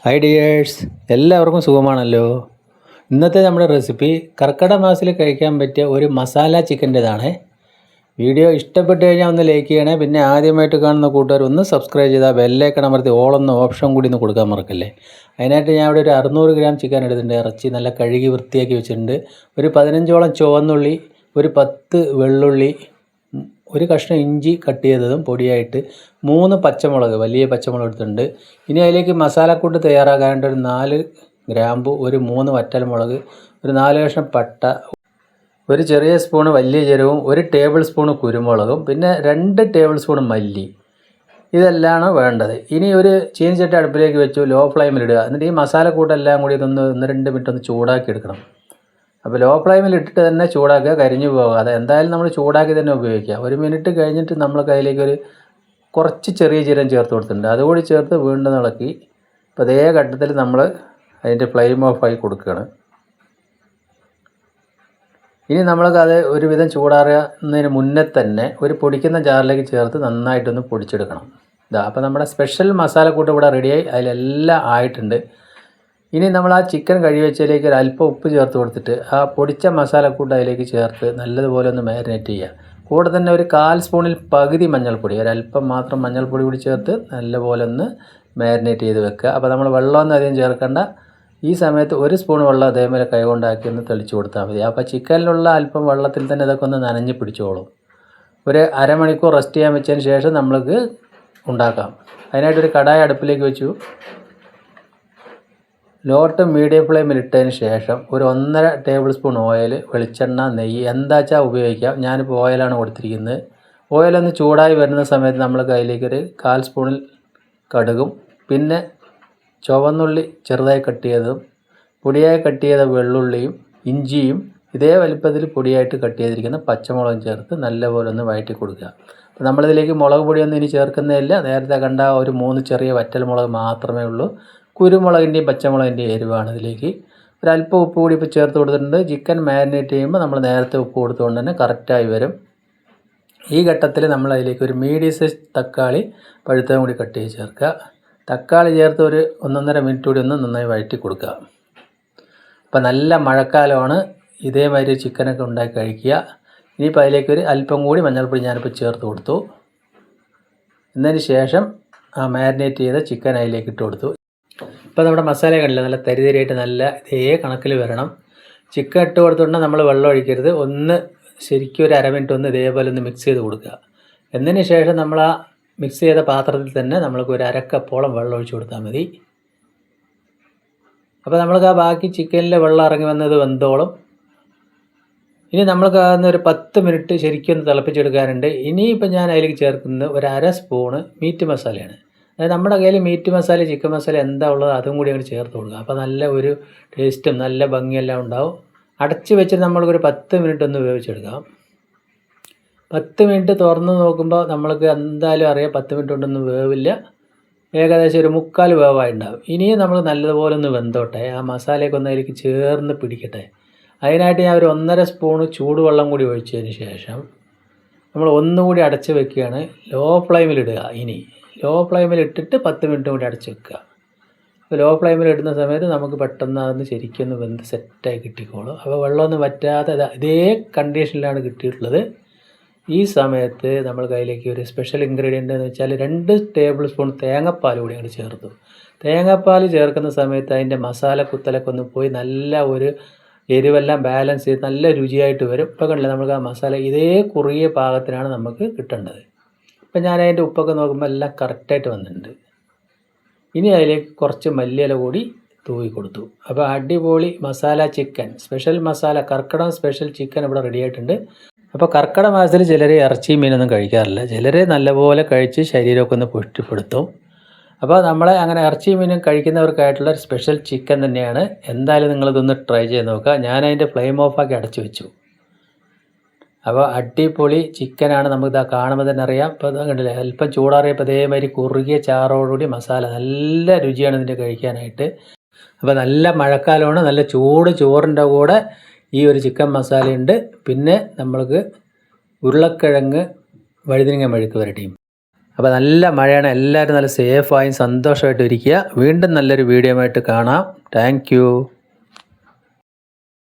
Hi dears, എല്ലാവർക്കും സുഖമാണല്ലോ. ഇന്നത്തെ നമ്മുടെ റെസിപ്പി കർക്കിടക മാസത്തിൽ കഴിക്കാൻ പറ്റിയ ഒരു മസാല ചിക്കൻ്റെതാണ്. വീഡിയോ ഇഷ്ടപ്പെട്ട് കഴിഞ്ഞാൽ ഒന്ന് ലൈക്ക് ചെയ്യണേ. പിന്നെ ആദ്യമായിട്ട് കാണുന്ന കൂട്ടുകാർ ഒന്ന് സബ്സ്ക്രൈബ് ചെയ്താൽ ബെല്ലൈക്കൺ അമർത്തി ഓളെന്ന ഓപ്ഷൻ കൂടി ഒന്ന് കൊടുക്കാൻ മറക്കല്ലേ. അതിനായിട്ട് ഞാൻ ഇവിടെ ഒരു 600 ഗ്രാം ചിക്കൻ എടുത്തിട്ടുണ്ട്. ഇറച്ചി നല്ല കഴുകി വൃത്തിയാക്കി വെച്ചിട്ടുണ്ട്. ഒരു 15ഓളം ചുവന്നുള്ളി, ഒരു 10 വെള്ളുള്ളി, ഒരു കഷ്ണം ഇഞ്ചി കട്ട് ചെയ്തതും പൊടിയായിട്ട്, 3 പച്ചമുളക്, വലിയ പച്ചമുളക് എടുത്തിട്ടുണ്ട്. ഇനി അതിലേക്ക് മസാലക്കൂട്ട് തയ്യാറാക്കാനായിട്ട് ഒരു 4 ഗ്രാമ്പു, ഒരു 3 വറ്റൽമുളക്, ഒരു 4 കഷ്ണം പട്ട, ഒരു ചെറിയ സ്പൂണ് വലിയ ജീരകവും, 1 ടേബിൾ സ്പൂണ് കുരുമുളകും, പിന്നെ 2 ടേബിൾ സ്പൂൺ മല്ലി. ഇതെല്ലാമാണ് വേണ്ടത്. ഇനി ഒരു ചീനിച്ചട്ടി അടുപ്പിലേക്ക് വെച്ചു, ലോ ഫ്ലെയിമിലിടുക. എന്നിട്ട് ഈ മസാലക്കൂട്ടെല്ലാം കൂടി ഇതൊന്ന് 1-2 മിനിറ്റ് ഒന്ന് ചൂടാക്കി എടുക്കണം. അപ്പോൾ ലോ ഫ്ലെയിമിൽ ഇട്ടിട്ട് തന്നെ ചൂടാക്കുക, കരിഞ്ഞു പോകാതെ. എന്തായാലും നമ്മൾ ചൂടാക്കി തന്നെ ഉപയോഗിക്കുക. 1 മിനിറ്റ് കഴിഞ്ഞിട്ട് നമ്മൾ അതിലേക്ക് കുറച്ച് ചെറിയ ജീരകം ചേർത്ത് കൊടുത്തിട്ടുണ്ട്. അതുകൂടി ചേർത്ത് വീണ്ടും ഇളക്കി. അപ്പോൾ അതേ ഘട്ടത്തിൽ നമ്മൾ അതിൻ്റെ ഫ്ലെയിം ഓഫായി കൊടുക്കുകയാണ്. ഇനി നമ്മൾക്കത് ഒരുവിധം ചൂടാറുന്നതിന് മുന്നേ തന്നെ ഒരു പൊടിക്കുന്ന ജാറിലേക്ക് ചേർത്ത് നന്നായിട്ടൊന്ന് പൊടിച്ചെടുക്കണം. അപ്പോൾ നമ്മുടെ സ്പെഷ്യൽ മസാലക്കൂട്ട് ഇവിടെ റെഡിയായി, അതിലെല്ലാം ആയിട്ടുണ്ട്. ഇനി നമ്മൾ ആ ചിക്കൻ കഴുകി വെച്ചതിലേക്ക് ഒരു അല്പം ഉപ്പ് ചേർത്ത് കൊടുത്തിട്ട് ആ പൊടിച്ച മസാലക്കൂട്ട് അതിലേക്ക് ചേർത്ത് നല്ലതുപോലെ ഒന്ന് മാരിനേറ്റ് ചെയ്യുക. കൂടെ തന്നെ ഒരു 1/4 സ്പൂണിൽ പകുതി മഞ്ഞൾപ്പൊടി, ഒരല്പം മാത്രം മഞ്ഞൾപ്പൊടി കൂടി ചേർത്ത് നല്ലപോലെ ഒന്ന് മാരിനേറ്റ് ചെയ്ത് വെക്കുക. അപ്പോൾ നമ്മൾ വെള്ളമൊന്നും അധികം ചേർക്കേണ്ട. ഈ സമയത്ത് 1 സ്പൂൺ വെള്ളം അതേപോലെ കൈകൊണ്ടാക്കി ഒന്ന് തെളിച്ച് കൊടുത്താൽ മതി. അപ്പോൾ ചിക്കനിലുള്ള അല്പം വെള്ളത്തിൽ തന്നെ ഇതൊക്കെ ഒന്ന് നനഞ്ഞ് പിടിച്ചോളും. ഒരു അരമണിക്കൂർ റെസ്റ്റ് ചെയ്യാൻ വെച്ചതിന് ശേഷം നമ്മൾക്ക് ഉണ്ടാക്കാം. അതിനായിട്ടൊരു കടായി അടുപ്പിലേക്ക് വെച്ചു. ലോ ടു മീഡിയം ഫ്ലെയിമിൽ ഇട്ടതിന് ശേഷം ഒരു 1.5 ടേബിൾ സ്പൂൺ ഓയിൽ, വെളിച്ചെണ്ണ, നെയ്യ് എന്താച്ചാൽ ഉപയോഗിക്കാം. ഞാനിപ്പോൾ ഓയിലാണ് കൊടുത്തിരിക്കുന്നത്. ഓയിലൊന്ന് ചൂടായി വരുന്ന സമയത്ത് നമ്മൾ അതിലേക്കൊരു 1/4 സ്പൂണിൽ കടുകും, പിന്നെ ചുവന്നുള്ളി ചെറുതായി കട്ട് ചെയ്തതും, പൊടിയായി കട്ട് ചെയ്ത വെള്ളുള്ളിയും ഇഞ്ചിയും ഇതേ വലിപ്പത്തിൽ പൊടിയായിട്ട് കട്ട് ചെയ്തിരിക്കുന്ന പച്ചമുളകും ചേർത്ത് നല്ലപോലെ ഒന്ന് വഴറ്റി കൊടുക്കുക. അപ്പോൾ നമ്മളിതിലേക്ക് മുളക് പൊടിയൊന്നും ഇനി ചേർക്കുന്നതില്ല. നേരത്തെ കണ്ട ഒരു 3 ചെറിയ വറ്റൽമുളക് മാത്രമേ ഉള്ളൂ. കുരുമുളകിൻ്റെയും പച്ചമുളകിൻ്റെയും എരിവാണ് ഇതിലേക്ക്. ഒരല്പം ഉപ്പ് കൂടി ഇപ്പോൾ ചേർത്ത് കൊടുത്തിട്ടുണ്ട്. ചിക്കൻ മാരിനേറ്റ് ചെയ്യുമ്പോൾ നമ്മൾ നേരത്തെ ഉപ്പ് കൊടുത്തുകൊണ്ട് തന്നെ കറക്റ്റായി വരും. ഈ ഘട്ടത്തിൽ നമ്മൾ അതിലേക്ക് ഒരു മീഡിയം സൈസ് തക്കാളി പഴുത്തതും കൂടി കട്ട് ചെയ്ത് ചേർക്കുക. തക്കാളി ചേർത്ത് ഒരു 1-1.5 മിനിറ്റ് കൂടി ഒന്ന് നന്നായി വഴറ്റി കൊടുക്കുക. അപ്പോൾ നല്ല മഴക്കാലമാണ്, ഇതേമാതിരി ചിക്കനൊക്കെ ഉണ്ടാക്കി കഴിക്കുക. ഇനിയിപ്പോൾ അതിലേക്കൊരു അല്പം കൂടി മഞ്ഞൾപ്പൊടി ഞാനിപ്പോൾ ചേർത്ത് കൊടുത്തു. എന്നതിന് ശേഷം ആ മാരിനേറ്റ് ചെയ്ത ചിക്കൻ അതിലേക്ക് ഇട്ട് കൊടുത്തു. ഇപ്പോൾ നമ്മുടെ മസാല കണ്ടില്ല, നല്ല തരിതരിയായിട്ട് നല്ല ഇതേ കണക്കിൽ വരണം. ചിക്കൻ ഇട്ട് കൊടുത്തുകൊണ്ട് നമ്മൾ വെള്ളം ഒഴിക്കരുത്. ഒന്ന് ശരിക്കും ഒരു അരമിനിറ്റ് ഒന്ന് ഇതേപോലെ ഒന്ന് മിക്സ് ചെയ്ത് കൊടുക്കുക. എന്നതിന് ശേഷം നമ്മൾ ആ മിക്സ് ചെയ്ത പാത്രത്തിൽ തന്നെ നമ്മൾക്ക് ഒരു 1/2 കപ്പോളം വെള്ളം ഒഴിച്ച് കൊടുത്താൽ മതി. അപ്പോൾ നമ്മൾക്ക് ആ ബാക്കി ചിക്കനിലെ വെള്ളം ഇറങ്ങി വന്നത് വെന്തോളും. ഇനി നമ്മൾക്ക് ഒരു 10 മിനിറ്റ് ശരിക്കും ഒന്ന് തിളപ്പിച്ചെടുക്കാനുണ്ട്. ഇനിയിപ്പോൾ ഞാൻ അതിലേക്ക് ചേർക്കുന്നത് ഒരു 1/2 സ്പൂണ് മീറ്റ് മസാലയാണ്. അതായത് നമ്മുടെ കയ്യിൽ മീറ്റ് മസാല, ചിക്കൻ മസാല എന്താ ഉള്ളത് അതും കൂടി അങ്ങോട്ട് ചേർത്ത് കൊടുക്കുക. അപ്പോൾ നല്ല ഒരു ടേസ്റ്റും നല്ല ഭംഗിയെല്ലാം ഉണ്ടാവും. അടച്ച് വെച്ച് നമ്മൾക്കൊരു 10 മിനിറ്റ് ഒന്ന് വേവിച്ചെടുക്കാം. 10 മിനിറ്റ് തുറന്ന് നോക്കുമ്പോൾ നമ്മൾക്ക് എന്തായാലും അറിയാം 10 മിനിറ്റ് കൊണ്ടൊന്നും വേവില്ല. ഏകദേശം ഒരു 3/4 വേവായിട്ടുണ്ടാവും. ഇനിയും നമ്മൾ നല്ലതുപോലെ ഒന്ന് വെന്തോട്ടെ, ആ മസാലയൊക്കെ ഒന്ന് അതിലേക്ക് ചേർന്ന് പിടിക്കട്ടെ. അതിനായിട്ട് ഞാൻ ഒരു 1.5 സ്പൂണ് ചൂടുവെള്ളം കൂടി ഒഴിച്ചതിന് ശേഷം നമ്മൾ ഒന്നുകൂടി അടച്ച് വെക്കുകയാണ്. ലോ ഫ്ലെയിമിലിടുക. ഇനി ലോ ഫ്ലെയിമിൽ ഇട്ടിട്ട് 10 മിനിറ്റ് കൂടി അടച്ച് വെക്കുക. അപ്പോൾ ലോ ഫ്ലെയിമിൽ ഇടുന്ന സമയത്ത് നമുക്ക് പെട്ടെന്ന് അതൊന്ന് ശരിക്കും ഒന്ന് വെന്ത് സെറ്റായി കിട്ടിക്കോളും. അപ്പോൾ വെള്ളമൊന്നും വറ്റാതെ ഇതേ കണ്ടീഷനിലാണ് കിട്ടിയിട്ടുള്ളത്. ഈ സമയത്ത് നമ്മൾ കയ്യിലേക്ക് ഒരു സ്പെഷ്യൽ ഇൻഗ്രീഡിയൻ്റ് എന്ന് വെച്ചാൽ 2 ടേബിൾ സ്പൂൺ തേങ്ങാപ്പാൽ കൂടി അങ്ങോട്ട് ചേർത്തു. തേങ്ങാപ്പാൽ ചേർക്കുന്ന സമയത്ത് അതിൻ്റെ മസാല കുത്തലൊക്കെ ഒന്ന് പോയി നല്ല ഒരു എരിവെല്ലാം ബാലൻസ് ചെയ്ത് നല്ല രുചിയായിട്ട് വരും. ഇപ്പോൾ കണ്ടില്ല, നമുക്ക് ആ മസാല ഇതേ കുറുകിയ പാകത്തിനാണ് നമുക്ക് കിട്ടേണ്ടത്. ഇപ്പം ഞാൻ അതിൻ്റെ ഉപ്പൊക്കെ നോക്കുമ്പോൾ എല്ലാം കറക്റ്റായിട്ട് വന്നിട്ടുണ്ട്. ഇനി അതിലേക്ക് കുറച്ച് മല്ലിയില കൂടി തൂവി കൊടുത്തു. അപ്പോൾ അടിപൊളി മസാല ചിക്കൻ, സ്പെഷ്യൽ മസാല കർക്കിടകം സ്പെഷ്യൽ ചിക്കൻ ഇവിടെ റെഡി ആയിട്ടുണ്ട്. അപ്പോൾ കർക്കിടക മാസത്തിൽ ചിലർ ഇറച്ചിയും മീനൊന്നും കഴിക്കാറില്ല. ചിലർ നല്ലപോലെ കഴിച്ച് ശരീരമൊക്കെ ഒന്ന് പുഷ്ടിപ്പെടുത്തും. അപ്പോൾ നമ്മളെ അങ്ങനെ ഇറച്ചിയും മീനും കഴിക്കുന്നവർക്കായിട്ടുള്ള ഒരു സ്പെഷ്യൽ ചിക്കൻ തന്നെയാണ്. എന്തായാലും നിങ്ങളിതൊന്ന് ട്രൈ ചെയ്ത് നോക്കുക. ഞാൻ അതിൻ്റെ ഫ്ലെയിം ഓഫാക്കി അടച്ചു വെച്ചു. അപ്പോൾ അടിപൊളി ചിക്കനാണ്. നമുക്കിതാ കാണുമ്പോൾ തന്നെ അറിയാം. ഇപ്പോൾ ഇത് കണ്ടില്ലേ, അല്പം ചൂടാറിയപ്പോൾ അതേമാതിരി കുറുകിയ ചാറോടുകൂടി മസാല, നല്ല രുചിയാണ് ഇതിൻ്റെ കഴിക്കാനായിട്ട്. അപ്പോൾ നല്ല മഴക്കാലമാണ്, നല്ല ചൂട് ചോറിൻ്റെ കൂടെ ഈ ഒരു ചിക്കൻ മസാലയുണ്ട്. പിന്നെ നമ്മൾക്ക് ഉരുളക്കിഴങ്ങ് വഴുതനങ്ങ മെഴുക്ക് വരട്ടിയും. അപ്പോൾ നല്ല മഴയാണ്. എല്ലാവരും നല്ല സേഫായും സന്തോഷമായിട്ടും ഇരിക്കുക. വീണ്ടും നല്ലൊരു വീഡിയോ ആയിട്ട് കാണാം. താങ്ക്